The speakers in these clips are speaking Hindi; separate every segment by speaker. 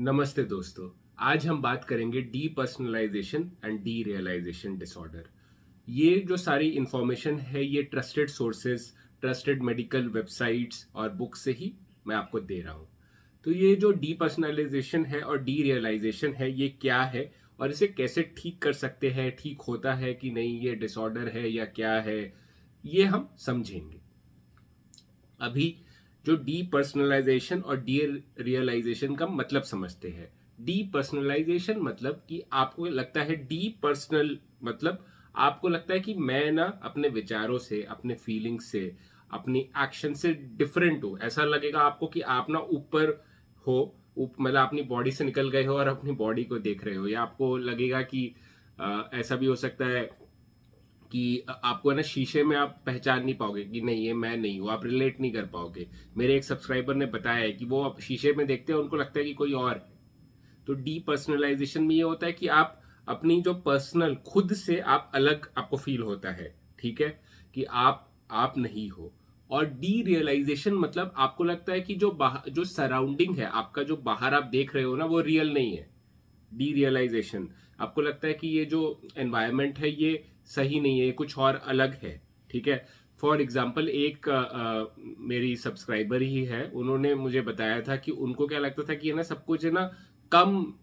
Speaker 1: नमस्ते दोस्तों। आज हम बात करेंगे depersonalisation and derealisation disorder. ये जो सारी इंफॉर्मेशन है ये trusted sources, trusted medical websites और बुक से ही मैं आपको दे रहा हूँ। तो ये जो डीपर्सनलाइजेशन है और डी रियलाइजेशन है ये क्या है और इसे कैसे ठीक कर सकते हैं, ठीक होता है कि नहीं, ये डिसऑर्डर है या क्या है, ये हम समझेंगे। अभी जो डीपर्सनलाइजेशन और डी रियलाइजेशन का मतलब समझते हैं। डीपर्सनलाइजेशन मतलब कि आपको लगता है डीपर्सनल, मतलब आपको लगता है कि मैं ना अपने विचारों से, अपने फीलिंग्स से, अपनी एक्शन से डिफरेंट हूं। ऐसा लगेगा आपको कि आप ना ऊपर हो, मतलब अपनी बॉडी से निकल गए हो और अपनी बॉडी को देख रहे हो। या आपको लगेगा कि ऐसा भी हो सकता है कि आपको ना शीशे में आप पहचान नहीं पाओगे कि नहीं ये मैं नहीं हूँ, आप रिलेट नहीं कर पाओगे। मेरे एक सब्सक्राइबर ने बताया है कि वो आप शीशे में देखते हैं, उनको लगता है कि कोई और है। तो डीपर्सनलाइजेशन में ये होता है कि आप अपनी जो पर्सनल खुद से आप अलग आपको फील होता है, ठीक है, कि आप नहीं हो। और डी रियलाइजेशन मतलब आपको लगता है कि जो सराउंडिंग है आपका, जो बाहर आप देख रहे हो ना, वो रियल नहीं है। डी रियलाइजेशन आपको लगता है कि ये जो एनवायरमेंट है ये सही नहीं है, कुछ और अलग है, ठीक है। फॉर एग्जाम्पल एक मेरी सब्सक्राइबर ही है, उन्होंने मुझे बताया था कि उनको क्या लगता था कि ये ना सब कुछ है ना कम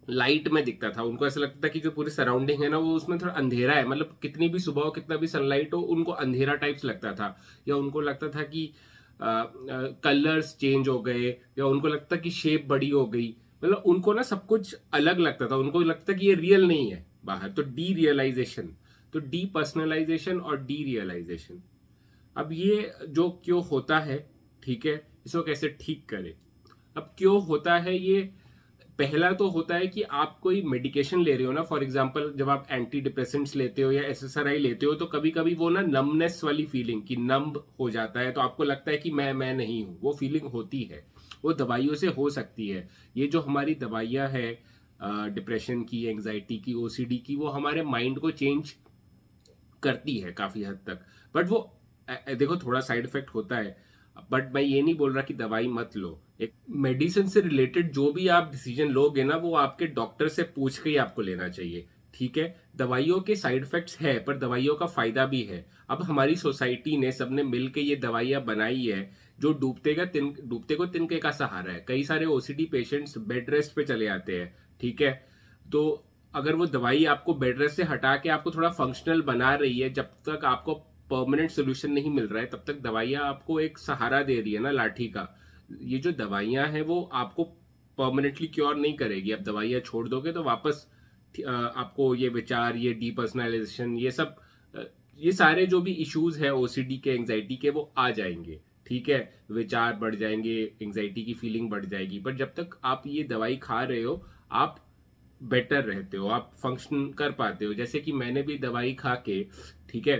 Speaker 1: लाइट में दिखता था। उनको ऐसा लगता था कि जो पूरी सराउंडिंग है ना वो उसमें थोड़ा अंधेरा है, मतलब कितनी भी सुबह हो, कितना भी सनलाइट हो, उनको अंधेरा टाइप्स लगता था। या उनको लगता था कि कलर्स चेंज हो गए, या उनको लगता कि शेप बड़ी हो गई। मतलब उनको ना सब कुछ अलग लगता था, उनको लगता कि ये रियल नहीं है बाहर। तो डी रियलाइजेशन, तो डी पर्सनलाइजेशन और डी रियलाइजेशन। अब ये जो क्यों होता है, ठीक है, इसको कैसे ठीक करें। अब क्यों होता है ये, पहला तो होता है कि आप कोई मेडिकेशन ले रहे हो ना, फॉर एग्जांपल जब आप एंटी डिप्रेसेंट्स लेते हो या एसएसआरआई लेते हो, तो कभी कभी वो ना नमनेस वाली फीलिंग कि नम्ब हो जाता है, तो आपको लगता है कि मैं नहीं हूं, वो फीलिंग होती है। वो दवाइयों से हो सकती है। ये जो हमारी दवाइयां है डिप्रेशन की, एंग्जाइटी की, ओसीडी की, वो हमारे माइंड को चेंज करती है काफी हद तक। बट वो देखो थोड़ा साइड इफेक्ट होता है। बट मैं ये नहीं बोल रहा कि दवाई मत लो। एक मेडिसिन से रिलेटेड जो भी आप डिसीजन लोगे ना, वो आपके डॉक्टर से पूछ के ही आपको लेना चाहिए, ठीक है। दवाइयों के साइड इफेक्ट्स है पर दवाइयों का फायदा भी है। अब हमारी सोसाइटी ने सबने मिलकर ये दवाइयां बनाई है जो डूबते को तिनके का सहारा है। कई सारे ओसीडी पेशेंट्स बेड रेस्ट पे चले आते हैं, ठीक है। तो अगर वो दवाई आपको बेड रेस्ट से हटा के आपको थोड़ा फंक्शनल बना रही है, जब तक आपको परमानेंट सोल्यूशन नहीं मिल रहा है तब तक दवाइयां आपको एक सहारा दे रही है ना, लाठी का। ये जो दवाइयां हैं वो आपको परमानेंटली क्योर नहीं करेगी। अब दवाइयां छोड़ दोगे तो वापस आपको ये विचार, ये डीपर्सनलाइजेशन, ये सब ये सारे जो भी इश्यूज है ओसीडी के, एंग्जाइटी के, वो आ जाएंगे, ठीक है। विचार बढ़ जाएंगे, एंग्जाइटी की फीलिंग बढ़ जाएगी। पर जब तक आप ये दवाई खा रहे हो आप बेटर रहते हो, आप फंक्शन कर पाते हो। जैसे कि मैंने भी दवाई खा के, ठीक है,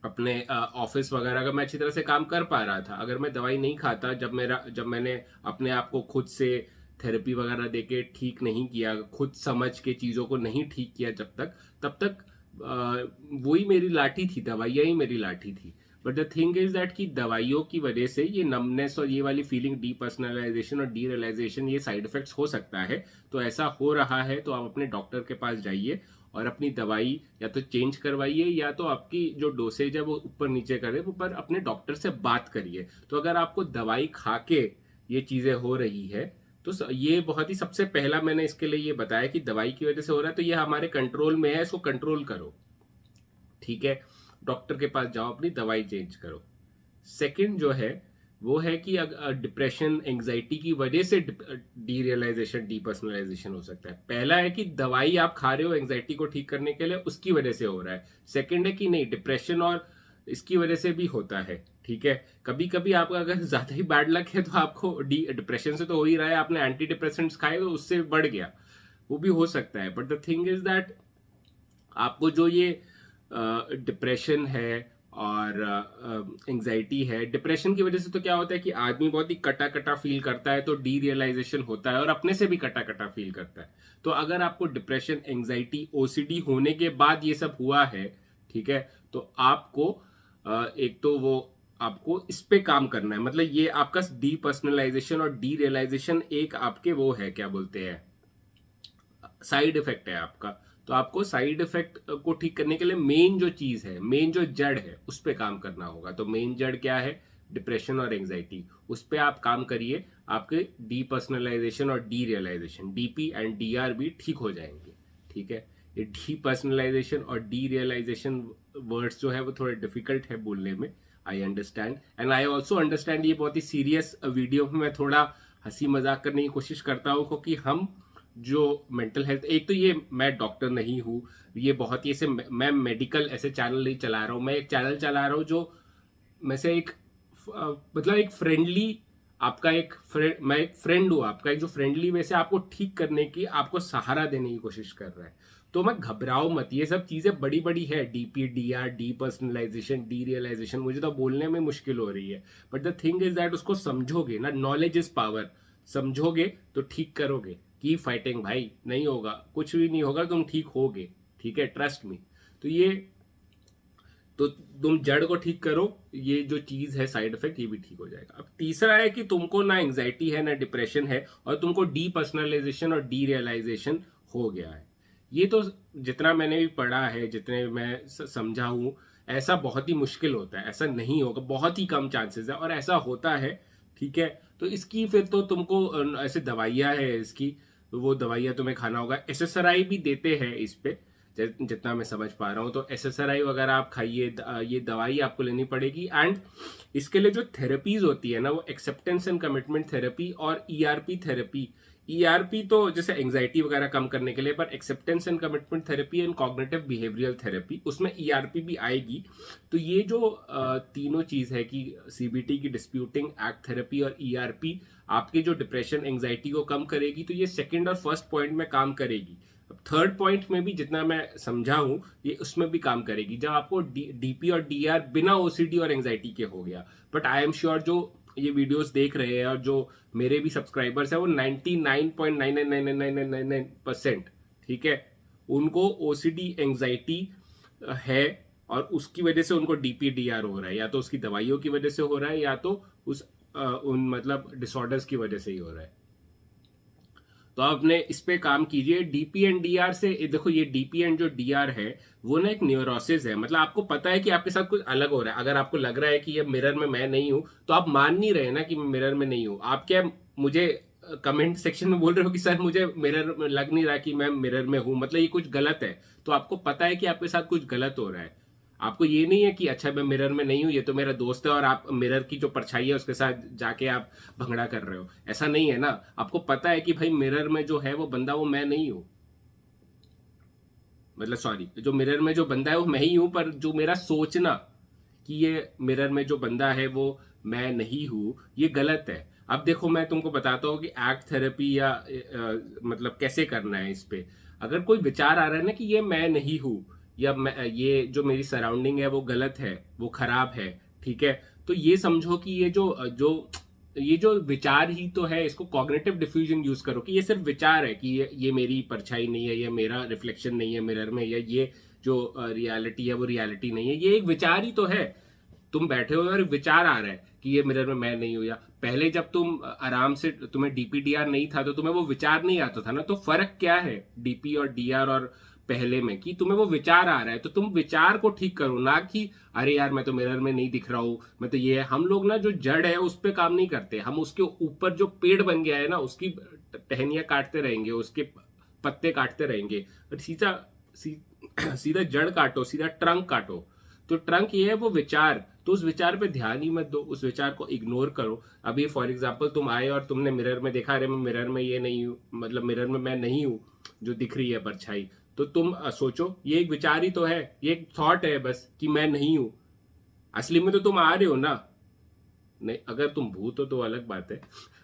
Speaker 1: अपने ऑफिस वगैरह का मैं अच्छी तरह से काम कर पा रहा था। अगर मैं दवाई नहीं खाता, जब मैंने अपने आप को खुद से थेरेपी वगैरह देके ठीक नहीं किया, खुद समझ के चीज़ों को नहीं ठीक किया जब तक, तब तक वही मेरी लाठी थी, दवाइयाँ ही मेरी लाठी थी। But the thing is that कि दवाइयों की वजह से ये नमनेस और ये वाली फीलिंग, डीपर्सनलाइजेशन और डी रियलाइजेशन, ये साइड इफेक्ट्स हो सकता है। तो ऐसा हो रहा है तो आप अपने डॉक्टर के पास जाइए और अपनी दवाई या तो चेंज करवाइए, या तो आपकी जो डोसेज है वो ऊपर नीचे करे, वो पर अपने डॉक्टर से बात करिए। तो अगर आपको दवाई खा के ये चीजें हो रही है तो ये बहुत ही सबसे पहला मैंने इसके लिए ये बताया कि दवाई की वजह से हो रहा है तो ये हमारे कंट्रोल में है, इसको कंट्रोल करो, ठीक है। डॉक्टर के पास जाओ, अपनी दवाई चेंज करो। सेकंड जो है वो है कि डिप्रेशन, एंग्जाइटी की वजह से डी रियलाइजेशन, डीपर्सनलाइजेशन हो सकता है। पहला है कि दवाई आप खा रहे हो एंग्जाइटी को ठीक करने के लिए, उसकी वजह से हो रहा है। सेकंड है कि नहीं, डिप्रेशन और इसकी वजह से भी होता है, ठीक है। कभी कभी आपका अगर ज्यादा ही बैड लक है तो आपको डिप्रेशन से तो हो ही रहा है, आपने एंटी डिप्रेसेंट्स खाए तो उससे बढ़ गया, वो भी हो सकता है। But the thing is that आपको जो ये डिप्रेशन है और एंग्जाइटी है, डिप्रेशन की वजह से तो क्या होता है कि आदमी बहुत ही कटा कटा फील करता है, तो डी रियलाइजेशन होता है और अपने से भी कटा कटा फील करता है। तो अगर आपको डिप्रेशन, एंग्जाइटी, ओसीडी होने के बाद ये सब हुआ है, ठीक है, तो आपको एक तो वो आपको इस पे काम करना है। मतलब ये आपका डीपर्सनलाइजेशन और डी रियलाइजेशन एक आपके वो है, क्या बोलते हैं, साइड इफेक्ट है आपका। तो आपको साइड इफेक्ट को ठीक करने के लिए मेन जो चीज है, मेन जो जड़ है, उस पे काम करना होगा। तो मेन जड़ क्या है? डिप्रेशन और एंजाइटी। उस पे आप काम करिए, आपके डीपर्सनलाइजेशन और derealisation, DP and DR भी ठीक हो जाएंगे। ठीक है। ये डीपर्सनलाइजेशन और डी रियलाइजेशन वर्ड्स जो है वो थोड़े डिफिकल्ट है बोलने में, I understand and I also understand. ये बहुत ही सीरियस वीडियो में मैं थोड़ा हंसी मजाक करने की कोशिश करता हूँ, क्योंकि हम जो मेंटल हेल्थ, एक तो ये मैं डॉक्टर नहीं हूँ, ये बहुत ही ऐसे मैं मेडिकल ऐसे चैनल नहीं चला रहा हूँ, मैं एक चैनल चला रहा हूँ जो मैं से एक मतलब एक फ्रेंडली, आपका एक फ्रेंड, मैं एक फ्रेंड हूँ आपका, एक जो फ्रेंडली वे से आपको ठीक करने की, आपको सहारा देने की कोशिश कर रहा है। तो मैं घबराओ मत, ये सब चीजें बड़ी बड़ी है, DP, DR, depersonalisation, derealisation, मुझे तो बोलने में मुश्किल हो रही है, but the thing is that उसको समझोगे ना, नॉलेज इज पावर। समझोगे तो ठीक करोगे। की फाइटिंग भाई, नहीं होगा कुछ भी नहीं होगा, तुम ठीक होगे। ठीक है, ट्रस्ट मी। तो ये, तो तुम जड़ को ठीक करो, ये जो चीज है साइड इफेक्ट, ये भी ठीक हो जाएगा। अब तीसरा है कि तुमको ना एंग्जाइटी है ना डिप्रेशन है, और तुमको डीपर्सनलाइजेशन और डी रियलाइजेशन हो गया है। ये तो जितना मैंने भी पढ़ा है, जितने मैं समझा हूं, ऐसा बहुत ही मुश्किल होता है, ऐसा नहीं होगा, बहुत ही कम चांसेस है, और ऐसा होता है। ठीक है। तो इसकी फिर तो तुमको ऐसे दवाइयां है इसकी, तो वो दवाइयां तुम्हें खाना होगा। एसएसआरआई भी देते हैं इस पे, जितना मैं समझ पा रहा हूँ। तो एसएसआरआई वगैरह आप खाइए, ये दवाई आपको लेनी पड़ेगी। एंड इसके लिए जो थेरेपीज होती है ना, वो एक्सेप्टेंस एंड कमिटमेंट थेरेपी और ईआरपी थेरेपी। ईआरपी तो जैसे एंग्जाइटी वगैरह कम करने के लिए, पर acceptance and commitment therapy and cognitive behavioural therapy, उसमें ईआरपी भी आएगी। तो ये जो तीनों चीज है कि सीबीटी की डिस्प्यूटिंग एक्ट थेरेपी और ईआरपी आपके जो डिप्रेशन एंग्जाइटी को कम करेगी, तो ये सेकंड और फर्स्ट पॉइंट में काम करेगी। थर्ड पॉइंट में भी जितना मैं समझा हूं, ये उसमें भी काम करेगी, जब आपको डीपी और डीआर बिना ओसीडी और एंग्जाइटी के हो गया। बट आई एम श्योर जो ये वीडियोस देख रहे हैं और जो मेरे भी सब्सक्राइबर्स है, वो 99.999999% ठीक है, उनको ओसीडी एंग्जाइटी है, और उसकी वजह से उनको डीपी डीआर हो रहा है, या तो उसकी दवाइयों की वजह से हो रहा है, या तो उस उन मतलब डिसऑर्डर्स की वजह से ही हो रहा है। तो आपने इस पे काम कीजिए। डीपी एंड डीआर से देखो, ये डीपी एंड जो डीआर है वो ना एक न्यूरोसिस है। मतलब आपको पता है कि आपके साथ कुछ अलग हो रहा है। अगर आपको लग रहा है कि ये मिरर में मैं नहीं हूं, तो आप मान नहीं रहे ना कि मैं मिरर में नहीं हूं। आप क्या मुझे कमेंट सेक्शन में बोल रहे हो कि सर मुझे मिरर में लग नहीं रहा कि मैं मिरर में हूं, मतलब ये कुछ गलत है। तो आपको पता है कि आपके साथ कुछ गलत हो रहा है। आपको ये नहीं है कि अच्छा मैं मिरर में नहीं हूं, ये तो मेरा दोस्त है, और आप मिरर की जो परछाई है उसके साथ जाके आप भंगड़ा कर रहे हो। ऐसा नहीं है ना। आपको पता है कि भाई मिरर में जो है वो बंदा, वो मैं नहीं हूं। मतलब सॉरी, जो मिरर में जो बंदा है वो मैं ही हूं, पर जो मेरा सोचना कि ये मिरर में जो बंदा है वो मैं नहीं हूं, ये गलत है। अब देखो, मैं तुमको बताता हूँ कि एक्ट थेरेपी या मतलब कैसे करना है इस पे। अगर कोई विचार आ रहा है ना कि ये मैं नहीं हूं, या ये जो मेरी सराउंडिंग है वो गलत है, वो खराब है, ठीक है, तो ये समझो कि ये जो जो ये जो विचार ही तो है, इसको कॉग्निटिव डिफ्यूजन यूज करो कि ये सिर्फ विचार है, कि ये मेरी परछाई नहीं है, ये मेरा रिफ्लेक्शन नहीं है मिरर में, या ये जो रियलिटी है वो रियलिटी नहीं है, ये एक विचार ही तो है। तुम बैठे हो और विचार आ रहा है कि ये मिरर में मैं नहीं हूं। या पहले जब तुम आराम से, तुम्हें डीपीडीआर नहीं था, तो तुम्हें वो विचार नहीं आता था ना। तो फर्क क्या है डीपी और डीआर और पहले में, कि तुम्हें वो विचार आ रहा है, तो तुम विचार को ठीक करो, ना कि अरे यार मैं तो मिरर में नहीं दिख रहा हूं, मैं तो ये है। हम लोग ना जो जड़ है उस पर काम नहीं करते, हम उसके ऊपर जो पेड़ बन गया है ना, उसकी टहनियां काटते रहेंगे, उसके पत्ते काटते रहेंगे। सीधा सीधा जड़ काटो, सीधा ट्रंक काटो। तो ट्रंक ये है वो विचार, तो उस विचार पे ध्यान ही मत दो, उस विचार को इग्नोर करो। अभी फॉर एग्जाम्पल तुम आए और तुमने मिरर में देखा, अरे मैं मिरर में ये नहीं हूं, मतलब मिरर में मैं नहीं हूं जो दिख रही है परछाई। तो तुम सोचो, ये एक विचार ही तो है, ये एक थॉट है बस कि मैं नहीं हूं। असली में तो तुम आ रहे हो ना। नहीं, अगर तुम भूत हो तो अलग बात है,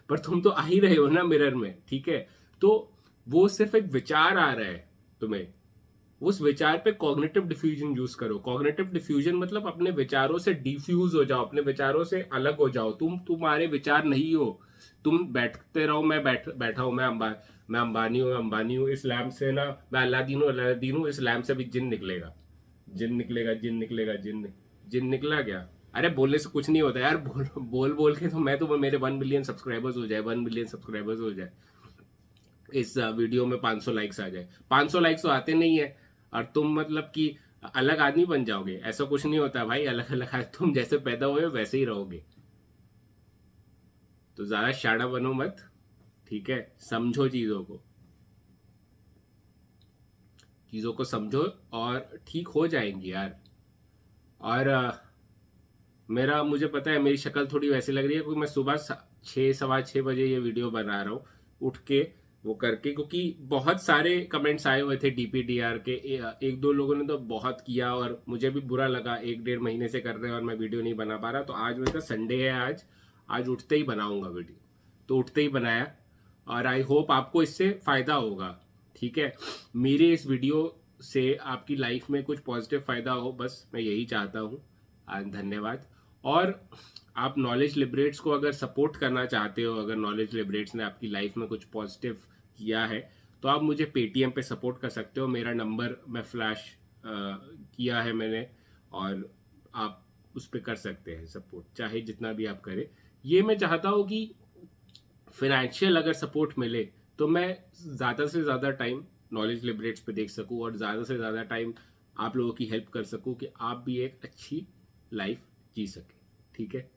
Speaker 1: पर तुम तो आ ही रहे हो ना मिरर में, ठीक है। तो वो सिर्फ एक विचार आ रहा है तुम्हें, उस विचार पे कॉग्निटिव डिफ्यूजन यूज करो। कॉग्निटिव डिफ्यूजन मतलब अपने विचारों से डिफ्यूज हो जाओ, अपने विचारों से अलग हो जाओ। तुम्हारे विचार नहीं हो। तुम बैठते रहो, बैठा हूं, मैं अंबानी हूं, अंबानी हूं, इस लैम्प से ना मैं अलादीन हूं, अलादीन हूं, इस लैम्प से भी जिन निकलेगा, जिन निकलेगा, जिन निकलेगा, जिन जिन निकला क्या? अरे बोलने से कुछ नहीं होता यार, बोल बोल के तो मैं तो मेरे 1 मिलियन सब्सक्राइबर्स हो जाए, 1 मिलियन सब्सक्राइबर्स हो जाए, इस वीडियो में 500 लाइक्स आ जाए। 500 लाइक्स तो आते नहीं है और तुम मतलब कि अलग आदमी बन जाओगे, ऐसा कुछ नहीं होता भाई। अलग अलग तुम जैसे पैदा हुए वैसे ही रहोगे। तो ज्यादा शाड़ा बनो मत, ठीक है? समझो चीजों को, चीजों को समझो और ठीक हो जाएंगी यार। और मेरा, मुझे पता है मेरी शक्ल थोड़ी वैसी लग रही है क्योंकि मैं सुबह 6, 6:15 बजे ये वीडियो बना रहा हूँ, उठ के वो करके, क्योंकि बहुत सारे कमेंट्स आए हुए थे DPDR के। एक दो लोगों ने तो बहुत किया और मुझे भी बुरा लगा, 1 डेढ़ महीने से कर रहे हैं और मैं वीडियो नहीं बना पा रहा। तो आज मेरा संडे है, आज आज उठते ही बनाऊंगा वीडियो, तो उठते ही बनाया। और आई होप आपको इससे फायदा होगा, ठीक है? मेरे इस वीडियो से आपकी लाइफ में कुछ पॉजिटिव फायदा हो, बस मैं यही चाहता हूँ। धन्यवाद। और आप नॉलेज लिबरेट्स को अगर सपोर्ट करना चाहते हो, अगर नॉलेज लिबरेट्स ने आपकी लाइफ में कुछ पॉजिटिव किया है, तो आप मुझे पेटीएम पे सपोर्ट कर सकते हो। मेरा नंबर मैं फ्लैश किया है मैंने, और आप उस पर कर सकते हैं सपोर्ट, चाहे जितना भी आप करें। ये मैं चाहता हूँ कि फिनेंशियल अगर सपोर्ट मिले तो मैं ज़्यादा से ज़्यादा टाइम नॉलेज लिबरेट्स पे देख सकूँ और ज़्यादा से ज़्यादा टाइम आप लोगों की हेल्प कर सकूँ कि आप भी एक अच्छी लाइफ जी सके, ठीक है?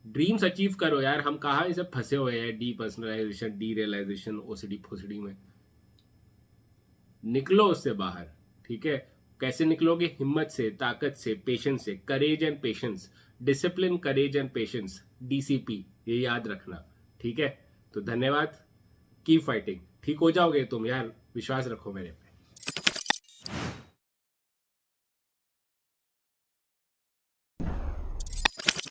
Speaker 1: ड्रीम्स अचीव करो यार। हम कहाँ इसे फंसे हुए हैं डीपर्सनलाइजेशन, डी रियलाइजेशन, ओसीडी फोसीडी में। निकलो उससे बाहर, ठीक है? कैसे निकलोगे? हिम्मत से, ताकत से, पेशेंस से। Courage and patience, discipline, courage and patience, DCP, ये याद रखना, ठीक है? तो धन्यवाद। कीप फाइटिंग, ठीक हो जाओगे तुम यार, विश्वास रखो मेरे पे।